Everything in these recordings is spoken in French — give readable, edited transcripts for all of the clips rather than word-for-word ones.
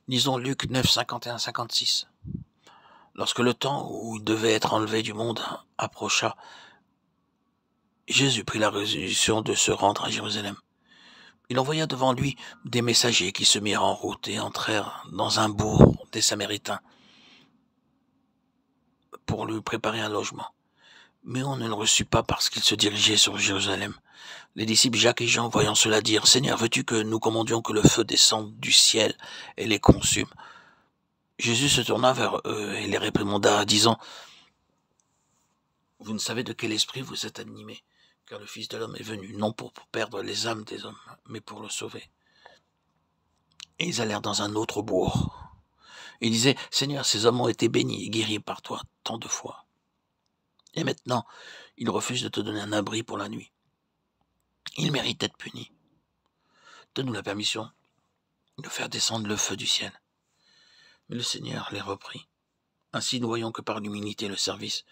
Lisons Luc 9, 51-56. Lorsque le temps où il devait être enlevé du monde approcha, Jésus prit la résolution de se rendre à Jérusalem. Il envoya devant lui des messagers qui se mirent en route et entrèrent dans un bourg des Samaritains pour lui préparer un logement. Mais on ne le reçut pas parce qu'il se dirigeait sur Jérusalem. Les disciples Jacques et Jean, voyant cela, dirent « Seigneur, veux-tu que nous commandions que le feu descende du ciel et les consume ?» Jésus se tourna vers eux et les réprimonda, disant « Vous ne savez de quel esprit vous êtes animés, car le Fils de l'homme est venu, non pour perdre les âmes des hommes, mais pour le sauver. » Et ils allèrent dans un autre bourg. Ils disaient « Seigneur, ces hommes ont été bénis et guéris par toi tant de fois. Et maintenant, ils refusent de te donner un abri pour la nuit. Ils méritent d'être punis. Donne-nous la permission de faire descendre le feu du ciel. » Mais le Seigneur les reprit. Ainsi nous voyons que par l'humilité et le service,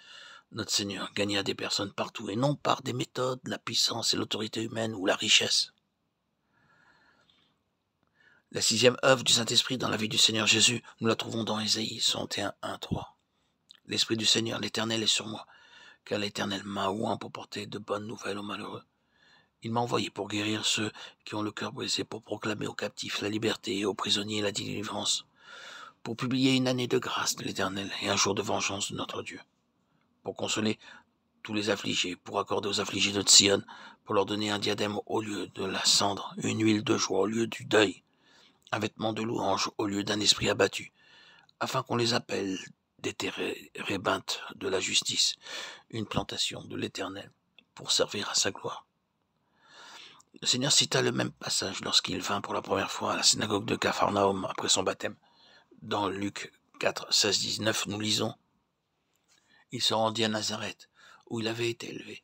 notre Seigneur gagna des personnes partout, et non par des méthodes, la puissance et l'autorité humaine ou la richesse. La 6e œuvre du Saint-Esprit dans la vie du Seigneur Jésus, nous la trouvons dans Ésaïe 61, 1, 3. L'Esprit du Seigneur, l'Éternel, est sur moi, car l'Éternel m'a oint pour porter de bonnes nouvelles aux malheureux. Il m'a envoyé pour guérir ceux qui ont le cœur brisé, pour proclamer aux captifs la liberté et aux prisonniers la délivrance, pour publier une année de grâce de l'Éternel et un jour de vengeance de notre Dieu, pour consoler tous les affligés, pour accorder aux affligés de Sion, pour leur donner un diadème au lieu de la cendre, une huile de joie au lieu du deuil, un vêtement de louange au lieu d'un esprit abattu, afin qu'on les appelle des térébintes de la justice, une plantation de l'Éternel, pour servir à sa gloire. Le Seigneur cita le même passage lorsqu'il vint pour la première fois à la synagogue de Capharnaüm après son baptême. Dans Luc 4, 16, 19, nous lisons « Il se rendit à Nazareth, où il avait été élevé.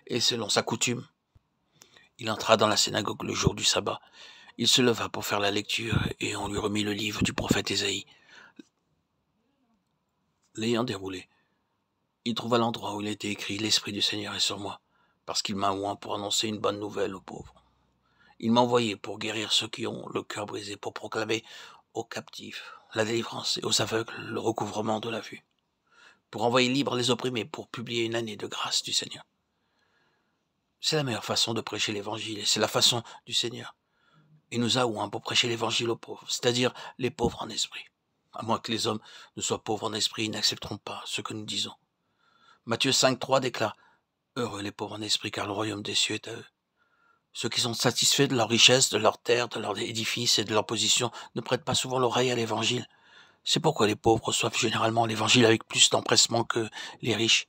Et selon sa coutume, il entra dans la synagogue le jour du sabbat. Il se leva pour faire la lecture, et on lui remit le livre du prophète Ésaïe. L'ayant déroulé, il trouva l'endroit où il était écrit « L'Esprit du Seigneur est sur moi, parce qu'il m'a oint pour annoncer une bonne nouvelle aux pauvres. Il m'a envoyé pour guérir ceux qui ont le cœur brisé, pour proclamer aux captifs la délivrance et aux aveugles le recouvrement de la vue, pour envoyer libres les opprimés, pour publier une année de grâce du Seigneur. » C'est la meilleure façon de prêcher l'évangile, et c'est la façon du Seigneur. Il nous a oint pour prêcher l'évangile aux pauvres, c'est-à-dire les pauvres en esprit. À moins que les hommes ne soient pauvres en esprit, ils n'accepteront pas ce que nous disons. Matthieu 5, 3 déclare « Heureux les pauvres en esprit, car le royaume des cieux est à eux. » Ceux qui sont satisfaits de leur richesse, de leur terre, de leur édifice et de leur position ne prêtent pas souvent l'oreille à l'évangile. C'est pourquoi les pauvres reçoivent généralement l'évangile avec plus d'empressement que les riches.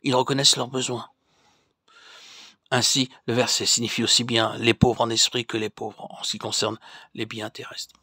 Ils reconnaissent leurs besoins. Ainsi, le verset signifie aussi bien les pauvres en esprit que les pauvres en ce qui concerne les biens terrestres.